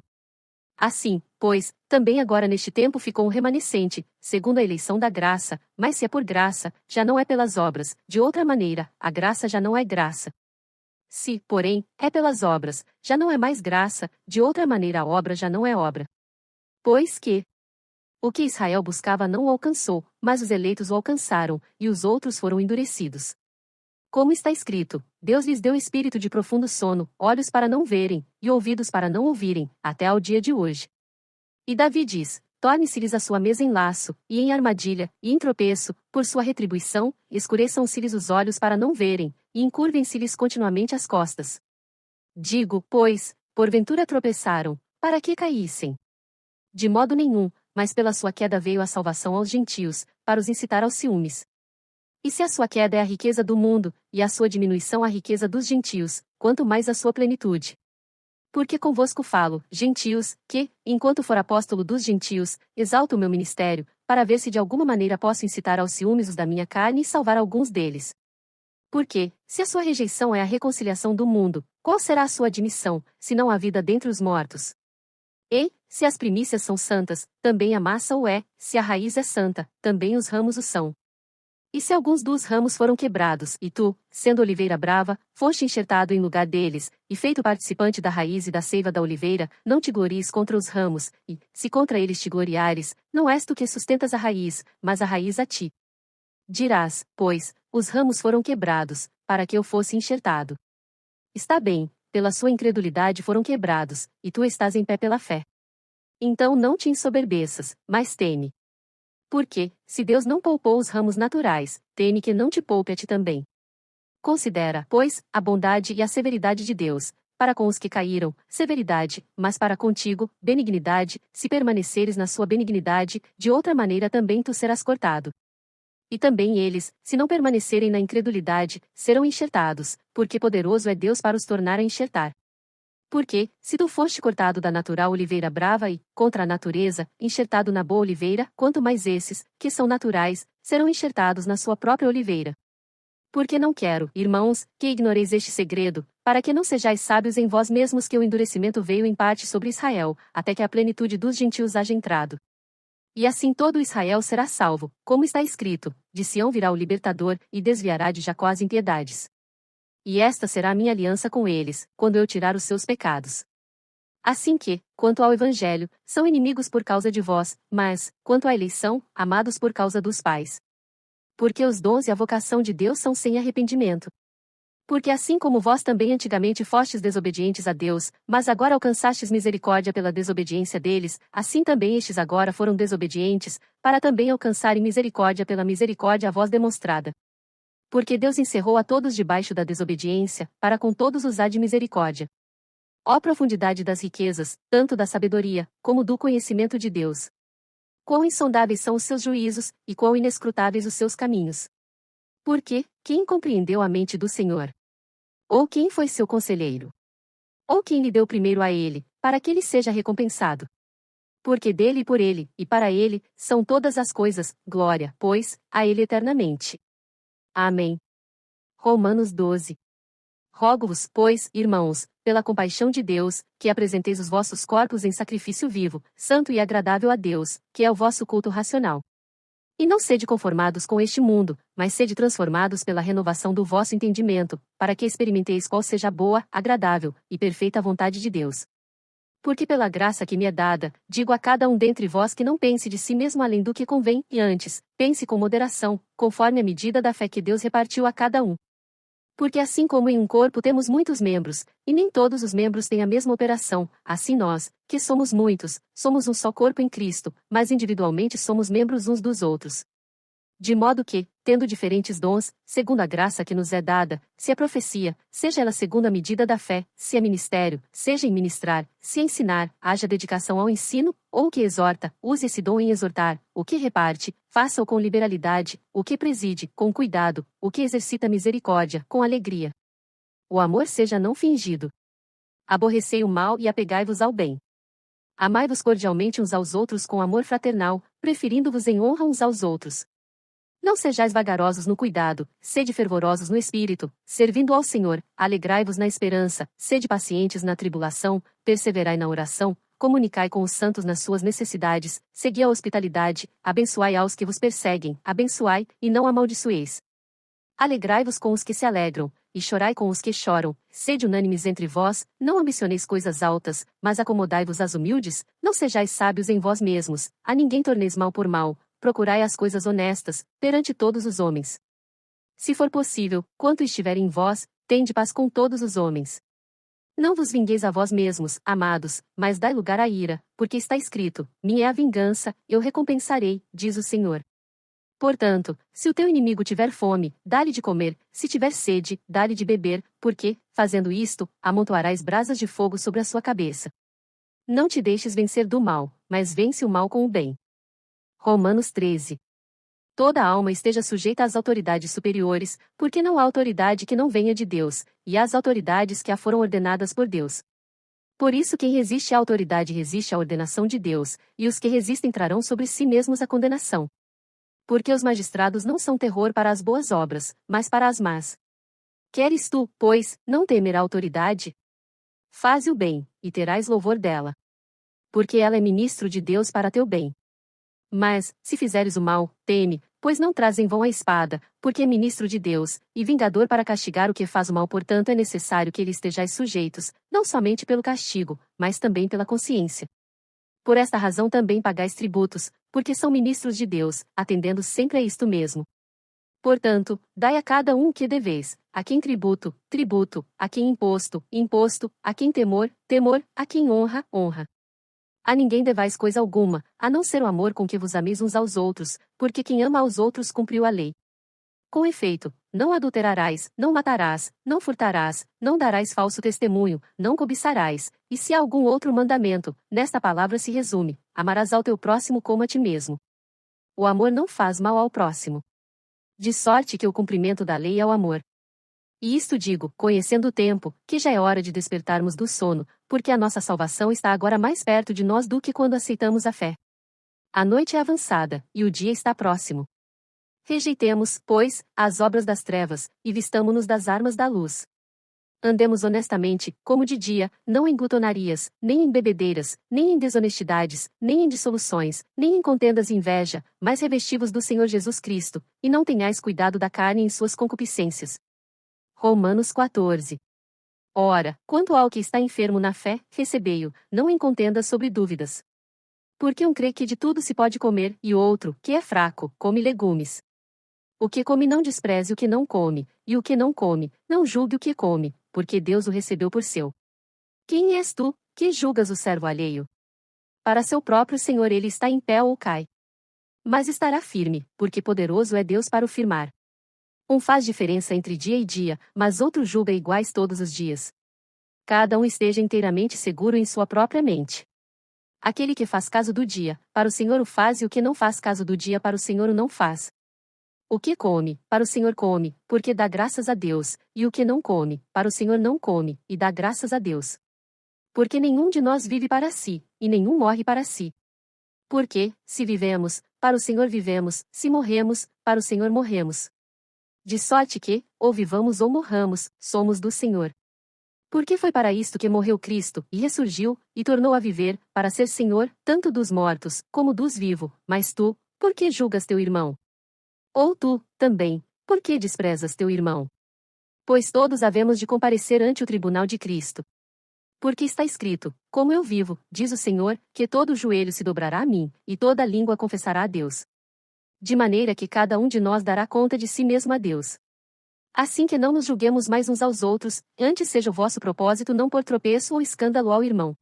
Assim, pois, também agora neste tempo ficou um remanescente, segundo a eleição da graça, mas se é por graça, já não é pelas obras, de outra maneira, a graça já não é graça. Se, porém, é pelas obras, já não é mais graça, de outra maneira a obra já não é obra. Pois que o que Israel buscava não o alcançou, mas os eleitos o alcançaram, e os outros foram endurecidos. Como está escrito, Deus lhes deu espírito de profundo sono, olhos para não verem, e ouvidos para não ouvirem, até ao dia de hoje. E Davi diz: Torne-se-lhes a sua mesa em laço, e em armadilha, e em tropeço, por sua retribuição, escureçam-se-lhes os olhos para não verem, e encurvem-se-lhes continuamente as costas. Digo, pois, porventura tropeçaram, para que caíssem? De modo nenhum, mas pela sua queda veio a salvação aos gentios, para os incitar aos ciúmes. E se a sua queda é a riqueza do mundo, e a sua diminuição a riqueza dos gentios, quanto mais a sua plenitude. Porque convosco falo, gentios, que, enquanto for apóstolo dos gentios, exalto o meu ministério, para ver se de alguma maneira posso incitar aos ciúmes os da minha carne e salvar alguns deles. Porque, se a sua rejeição é a reconciliação do mundo, qual será a sua admissão, se não a vida dentre os mortos? E, se as primícias são santas, também a massa o é, se a raiz é santa, também os ramos o são. E se alguns dos ramos foram quebrados, e tu, sendo oliveira brava, foste enxertado em lugar deles, e feito participante da raiz e da seiva da oliveira, não te glories contra os ramos, e, se contra eles te gloriares, não és tu que sustentas a raiz, mas a raiz a ti. Dirás, pois, os ramos foram quebrados, para que eu fosse enxertado. Está bem, pela sua incredulidade foram quebrados, e tu estás em pé pela fé. Então não te ensoberbeças, mas teme. Porque, se Deus não poupou os ramos naturais, teme que não te poupe a ti também. Considera, pois, a bondade e a severidade de Deus, para com os que caíram, severidade, mas para contigo, benignidade, se permaneceres na sua benignidade, de outra maneira também tu serás cortado. E também eles, se não permanecerem na incredulidade, serão enxertados, porque poderoso é Deus para os tornar a enxertar. Porque, se tu foste cortado da natural oliveira brava e, contra a natureza, enxertado na boa oliveira, quanto mais esses, que são naturais, serão enxertados na sua própria oliveira. Porque não quero, irmãos, que ignoreis este segredo, para que não sejais sábios em vós mesmos que o endurecimento veio em parte sobre Israel, até que a plenitude dos gentios haja entrado. E assim todo Israel será salvo, como está escrito: de Sião virá o libertador, e desviará de Jacó as impiedades. E esta será a minha aliança com eles, quando eu tirar os seus pecados. Assim que, quanto ao Evangelho, são inimigos por causa de vós, mas, quanto à eleição, amados por causa dos pais. Porque os dons e a vocação de Deus são sem arrependimento. Porque assim como vós também antigamente fostes desobedientes a Deus, mas agora alcançastes misericórdia pela desobediência deles, assim também estes agora foram desobedientes, para também alcançarem misericórdia pela misericórdia a vós demonstrada. Porque Deus encerrou a todos debaixo da desobediência, para com todos usar de misericórdia. Ó profundidade das riquezas, tanto da sabedoria, como do conhecimento de Deus! Quão insondáveis são os seus juízos, e quão inescrutáveis os seus caminhos! Porque, quem compreendeu a mente do Senhor? Ou quem foi seu conselheiro? Ou quem lhe deu primeiro a ele, para que ele seja recompensado? Porque dele e por ele, e para ele, são todas as coisas, glória, pois, a ele eternamente. Amém. Romanos 12. Rogo-vos, pois, irmãos, pela compaixão de Deus, que apresenteis os vossos corpos em sacrifício vivo, santo e agradável a Deus, que é o vosso culto racional. E não sede conformados com este mundo, mas sede transformados pela renovação do vosso entendimento, para que experimenteis qual seja a boa, agradável e perfeita vontade de Deus. Porque pela graça que me é dada, digo a cada um dentre vós que não pense de si mesmo além do que convém, e antes, pense com moderação, conforme a medida da fé que Deus repartiu a cada um. Porque assim como em um corpo temos muitos membros, e nem todos os membros têm a mesma operação, assim nós, que somos muitos, somos um só corpo em Cristo, mas individualmente somos membros uns dos outros. De modo que, tendo diferentes dons, segundo a graça que nos é dada, se é profecia, seja ela segundo a medida da fé, se é ministério, seja em ministrar, se é ensinar, haja dedicação ao ensino, ou o que exorta, use esse dom em exortar, o que reparte, faça-o com liberalidade, o que preside, com cuidado, o que exercita misericórdia, com alegria. O amor seja não fingido. Aborrecei o mal e apegai-vos ao bem. Amai-vos cordialmente uns aos outros com amor fraternal, preferindo-vos em honra uns aos outros. Não sejais vagarosos no cuidado, sede fervorosos no espírito, servindo ao Senhor, alegrai-vos na esperança, sede pacientes na tribulação, perseverai na oração, comunicai com os santos nas suas necessidades, segui a hospitalidade, abençoai aos que vos perseguem, abençoai, e não amaldiçoeis. Alegrai-vos com os que se alegram, e chorai com os que choram, sede unânimes entre vós, não ambicioneis coisas altas, mas acomodai-vos às humildes, não sejais sábios em vós mesmos, a ninguém torneis mal por mal, procurai as coisas honestas, perante todos os homens. Se for possível, quanto estiver em vós, tende paz com todos os homens. Não vos vingueis a vós mesmos, amados, mas dai lugar à ira, porque está escrito, minha é a vingança, eu recompensarei, diz o Senhor. Portanto, se o teu inimigo tiver fome, dá-lhe de comer, se tiver sede, dá-lhe de beber, porque, fazendo isto, amontoarás brasas de fogo sobre a sua cabeça. Não te deixes vencer do mal, mas vence o mal com o bem. Romanos 13. Toda alma esteja sujeita às autoridades superiores, porque não há autoridade que não venha de Deus, e às autoridades que a foram ordenadas por Deus. Por isso quem resiste à autoridade resiste à ordenação de Deus, e os que resistem trarão sobre si mesmos a condenação. Porque os magistrados não são terror para as boas obras, mas para as más. Queres tu, pois, não temer a autoridade? Faze o bem, e terás louvor dela. Porque ela é ministro de Deus para teu bem. Mas, se fizeres o mal, teme, pois não traz em vão a espada, porque é ministro de Deus, e vingador para castigar o que faz o mal. Portanto é necessário que lhe estejais sujeitos, não somente pelo castigo, mas também pela consciência. Por esta razão também pagais tributos, porque são ministros de Deus, atendendo sempre a isto mesmo. Portanto, dai a cada um o que deveis, a quem tributo, tributo, a quem imposto, imposto, a quem temor, temor, a quem honra, honra. A ninguém devais coisa alguma, a não ser o amor com que vos ameis uns aos outros, porque quem ama aos outros cumpriu a lei. Com efeito, não adulterarás, não matarás, não furtarás, não darás falso testemunho, não cobiçarás, e se há algum outro mandamento, nesta palavra se resume: amarás ao teu próximo como a ti mesmo. O amor não faz mal ao próximo. De sorte que o cumprimento da lei é o amor. E isto digo, conhecendo o tempo, que já é hora de despertarmos do sono, porque a nossa salvação está agora mais perto de nós do que quando aceitamos a fé. A noite é avançada, e o dia está próximo. Rejeitemos, pois, as obras das trevas, e vistamo-nos das armas da luz. Andemos honestamente, como de dia, não em glutonarias, nem em bebedeiras, nem em desonestidades, nem em dissoluções, nem em contendas e inveja, mas revesti-vos do Senhor Jesus Cristo, e não tenhais cuidado da carne em suas concupiscências. Romanos 14. Ora, quanto ao que está enfermo na fé, recebei-o, não em contendas sobre dúvidas. Porque um crê que de tudo se pode comer, e outro, que é fraco, come legumes. O que come não despreze o que não come, e o que não come, não julgue o que come, porque Deus o recebeu por seu. Quem és tu, que julgas o servo alheio? Para seu próprio Senhor ele está em pé ou cai. Mas estará firme, porque poderoso é Deus para o firmar. Um faz diferença entre dia e dia, mas outro julga iguais todos os dias. Cada um esteja inteiramente seguro em sua própria mente. Aquele que faz caso do dia, para o Senhor o faz, e o que não faz caso do dia, para o Senhor o não faz. O que come, para o Senhor come, porque dá graças a Deus, e o que não come, para o Senhor não come, e dá graças a Deus. Porque nenhum de nós vive para si, e nenhum morre para si. Porque, se vivemos, para o Senhor vivemos, se morremos, para o Senhor morremos. De sorte que, ou vivamos ou morramos, somos do Senhor. Porque foi para isto que morreu Cristo, e ressurgiu, e tornou a viver, para ser Senhor, tanto dos mortos, como dos vivos. Mas tu, por que julgas teu irmão? Ou tu, também, por que desprezas teu irmão? Pois todos havemos de comparecer ante o tribunal de Cristo. Porque está escrito, como eu vivo, diz o Senhor, que todo joelho se dobrará a mim, e toda língua confessará a Deus. De maneira que cada um de nós dará conta de si mesmo a Deus. Assim que não nos julguemos mais uns aos outros, antes seja o vosso propósito não pôr tropeço ou escândalo ao irmão.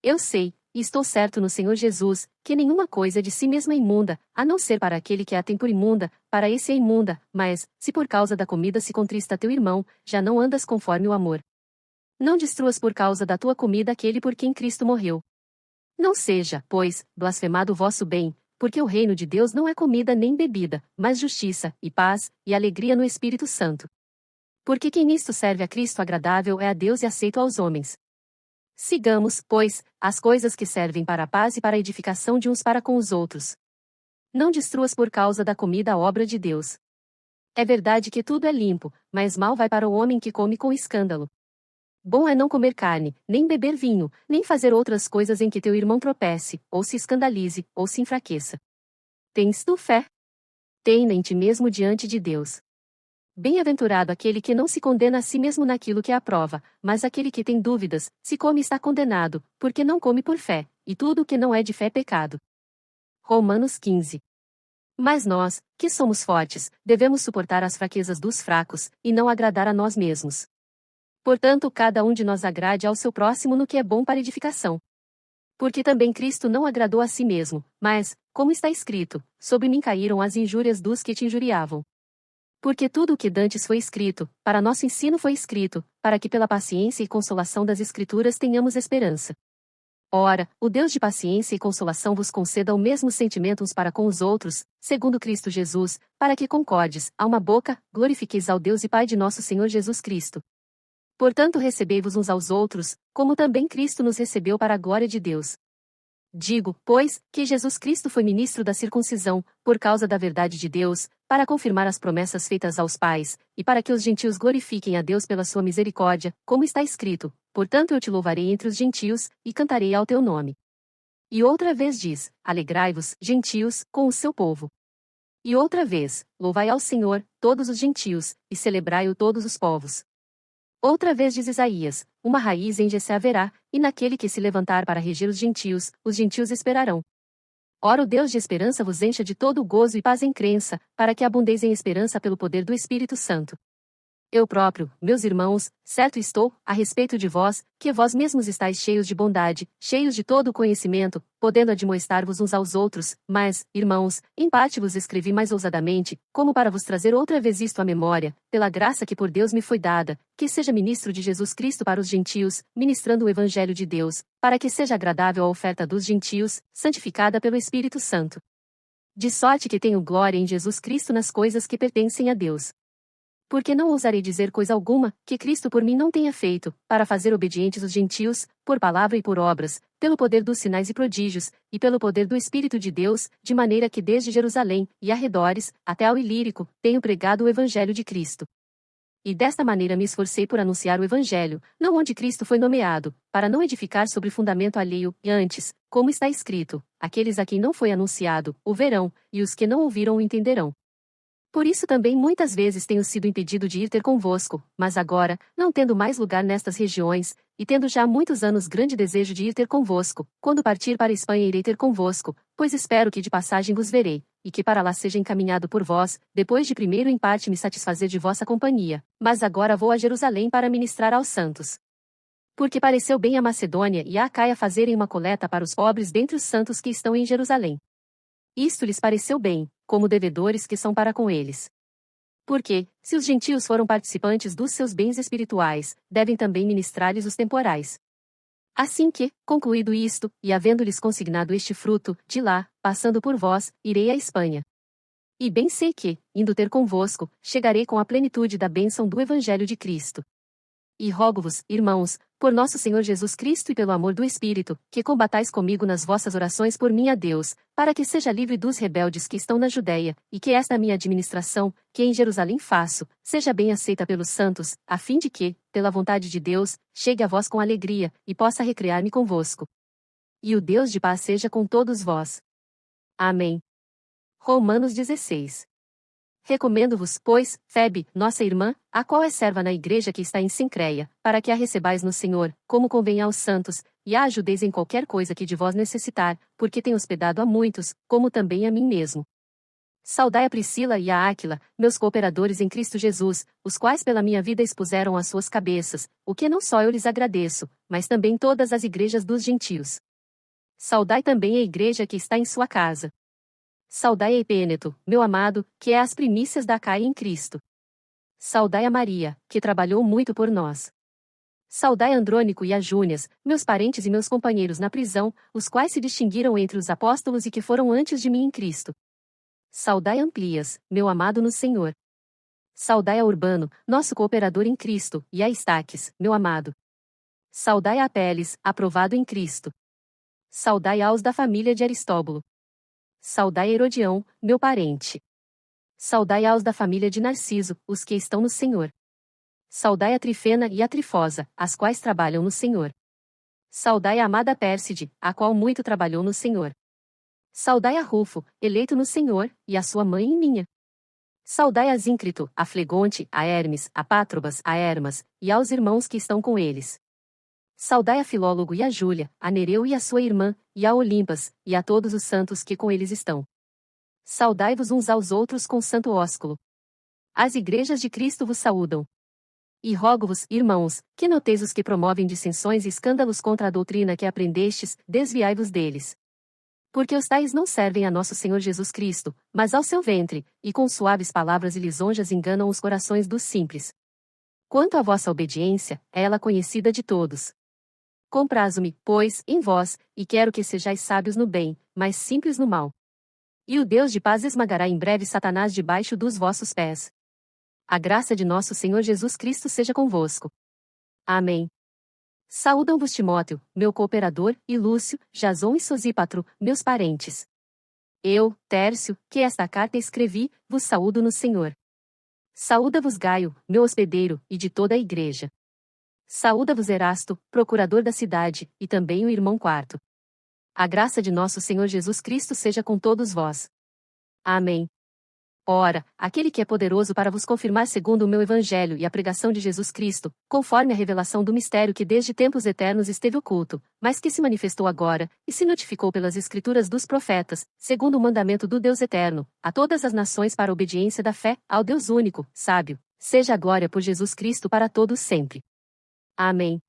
Eu sei, e estou certo no Senhor Jesus, que nenhuma coisa de si mesma é imunda, a não ser para aquele que a tem por imunda, para esse é imunda, mas, se por causa da comida se contrista teu irmão, já não andas conforme o amor. Não destruas por causa da tua comida aquele por quem Cristo morreu. Não seja, pois, blasfemado o vosso bem, porque o reino de Deus não é comida nem bebida, mas justiça, e paz, e alegria no Espírito Santo. Porque quem nisto serve a Cristo agradável é a Deus e aceito aos homens. Sigamos, pois, as coisas que servem para a paz e para a edificação de uns para com os outros. Não destruas por causa da comida a obra de Deus. É verdade que tudo é limpo, mas mal vai para o homem que come com escândalo. Bom é não comer carne, nem beber vinho, nem fazer outras coisas em que teu irmão tropece, ou se escandalize, ou se enfraqueça. Tens tu fé? Tem-na em ti mesmo diante de Deus. Bem-aventurado aquele que não se condena a si mesmo naquilo que aprova, mas aquele que tem dúvidas, se come está condenado, porque não come por fé, e tudo o que não é de fé é pecado. Romanos 15. Mas nós, que somos fortes, devemos suportar as fraquezas dos fracos, e não agradar a nós mesmos. Portanto, cada um de nós agrade ao seu próximo no que é bom para edificação. Porque também Cristo não agradou a si mesmo, mas, como está escrito, sobre mim caíram as injúrias dos que te injuriavam. Porque tudo o que dantes foi escrito, para nosso ensino foi escrito, para que pela paciência e consolação das Escrituras tenhamos esperança. Ora, o Deus de paciência e consolação vos conceda o mesmo sentimento uns para com os outros, segundo Cristo Jesus, para que concordes, a uma boca, glorifiqueis ao Deus e Pai de nosso Senhor Jesus Cristo. Portanto, recebei-vos uns aos outros, como também Cristo nos recebeu para a glória de Deus. Digo, pois, que Jesus Cristo foi ministro da circuncisão, por causa da verdade de Deus, para confirmar as promessas feitas aos pais, e para que os gentios glorifiquem a Deus pela sua misericórdia, como está escrito: portanto eu te louvarei entre os gentios, e cantarei ao teu nome. E outra vez diz: alegrai-vos, gentios, com o seu povo. E outra vez: louvai ao Senhor, todos os gentios, e celebrai-o todos os povos. Outra vez diz Isaías: uma raiz em Jessé haverá, e naquele que se levantar para reger os gentios esperarão. Ora o Deus de esperança vos encha de todo o gozo e paz em crença, para que abundeis em esperança pelo poder do Espírito Santo. Eu próprio, meus irmãos, certo estou, a respeito de vós, que vós mesmos estáis cheios de bondade, cheios de todo o conhecimento, podendo admoestar-vos uns aos outros, mas, irmãos, em parte vos escrevi mais ousadamente, como para vos trazer outra vez isto à memória, pela graça que por Deus me foi dada, que seja ministro de Jesus Cristo para os gentios, ministrando o Evangelho de Deus, para que seja agradável a oferta dos gentios, santificada pelo Espírito Santo. De sorte que tenho glória em Jesus Cristo nas coisas que pertencem a Deus. Porque não ousarei dizer coisa alguma, que Cristo por mim não tenha feito, para fazer obedientes os gentios, por palavra e por obras, pelo poder dos sinais e prodígios, e pelo poder do Espírito de Deus, de maneira que desde Jerusalém, e arredores, até ao Ilírico, tenho pregado o Evangelho de Cristo. E desta maneira me esforcei por anunciar o Evangelho, não onde Cristo foi nomeado, para não edificar sobre fundamento alheio, e antes, como está escrito, aqueles a quem não foi anunciado, o verão, e os que não ouviram o entenderão. Por isso também muitas vezes tenho sido impedido de ir ter convosco, mas agora, não tendo mais lugar nestas regiões, e tendo já há muitos anos grande desejo de ir ter convosco, quando partir para a Espanha irei ter convosco, pois espero que de passagem vos verei, e que para lá seja encaminhado por vós, depois de primeiro em parte me satisfazer de vossa companhia, mas agora vou a Jerusalém para ministrar aos santos. Porque pareceu bem a Macedônia e a Acaia fazerem uma coleta para os pobres dentre os santos que estão em Jerusalém. Isto lhes pareceu bem, como devedores que são para com eles. Porque, se os gentios foram participantes dos seus bens espirituais, devem também ministrar-lhes os temporais. Assim que, concluído isto, e havendo-lhes consignado este fruto, de lá, passando por vós, irei à Espanha. E bem sei que, indo ter convosco, chegarei com a plenitude da bênção do Evangelho de Cristo. E rogo-vos, irmãos, por nosso Senhor Jesus Cristo e pelo amor do Espírito, que combatais comigo nas vossas orações por mim a Deus, para que seja livre dos rebeldes que estão na Judéia, e que esta minha administração, que em Jerusalém faço, seja bem aceita pelos santos, a fim de que, pela vontade de Deus, chegue a vós com alegria, e possa recrear-me convosco. E o Deus de paz seja com todos vós. Amém. Romanos 16. Recomendo-vos, pois, Febe, nossa irmã, a qual é serva na igreja que está em Sincreia, para que a recebais no Senhor, como convém aos santos, e a ajudeis em qualquer coisa que de vós necessitar, porque tem hospedado a muitos, como também a mim mesmo. Saudai a Priscila e a Áquila, meus cooperadores em Cristo Jesus, os quais pela minha vida expuseram as suas cabeças, o que não só eu lhes agradeço, mas também todas as igrejas dos gentios. Saudai também a igreja que está em sua casa. Saudai a Epêneto, meu amado, que é as primícias da Acaia em Cristo. Saudai a Maria, que trabalhou muito por nós. Saudai a Andrônico e a Júnias, meus parentes e meus companheiros na prisão, os quais se distinguiram entre os apóstolos e que foram antes de mim em Cristo. Saudai a Amplias, meu amado no Senhor. Saudai a Urbano, nosso cooperador em Cristo, e a Estaques, meu amado. Saudai a Apeles, aprovado em Cristo. Saudai aos da família de Aristóbulo. Saudai a Herodião, meu parente. Saudai aos da família de Narciso, os que estão no Senhor. Saudai a Trifena e a Trifosa, as quais trabalham no Senhor. Saudai a amada Pérside, a qual muito trabalhou no Senhor. Saudai a Rufo, eleito no Senhor, e a sua mãe e minha. Saudai a Zíncrito, a Flegonte, a Hermes, a Pátrobas, a Hermas, e aos irmãos que estão com eles. Saudai a Filólogo e a Júlia, a Nereu e a sua irmã, e a Olimpas, e a todos os santos que com eles estão. Saudai-vos uns aos outros com santo ósculo. As igrejas de Cristo vos saúdam. E rogo-vos, irmãos, que noteis os que promovem dissensões e escândalos contra a doutrina que aprendestes, desviai-vos deles. Porque os tais não servem a nosso Senhor Jesus Cristo, mas ao seu ventre, e com suaves palavras e lisonjas enganam os corações dos simples. Quanto à vossa obediência, é ela conhecida de todos. Comprazo-me, pois, em vós, e quero que sejais sábios no bem, mas simples no mal. E o Deus de paz esmagará em breve Satanás debaixo dos vossos pés. A graça de nosso Senhor Jesus Cristo seja convosco. Amém. Saúdam-vos Timóteo, meu cooperador, e Lúcio, Jason e Sosípatro, meus parentes. Eu, Tércio, que esta carta escrevi, vos saúdo no Senhor. Saúda-vos Gaio, meu hospedeiro, e de toda a igreja. Saúda-vos Erasto, procurador da cidade, e também o irmão Quarto. A graça de nosso Senhor Jesus Cristo seja com todos vós. Amém. Ora, aquele que é poderoso para vos confirmar segundo o meu evangelho e a pregação de Jesus Cristo, conforme a revelação do mistério que desde tempos eternos esteve oculto, mas que se manifestou agora, e se notificou pelas escrituras dos profetas, segundo o mandamento do Deus eterno, a todas as nações para a obediência da fé, ao Deus único, sábio, seja a glória por Jesus Cristo para todos sempre. Amém.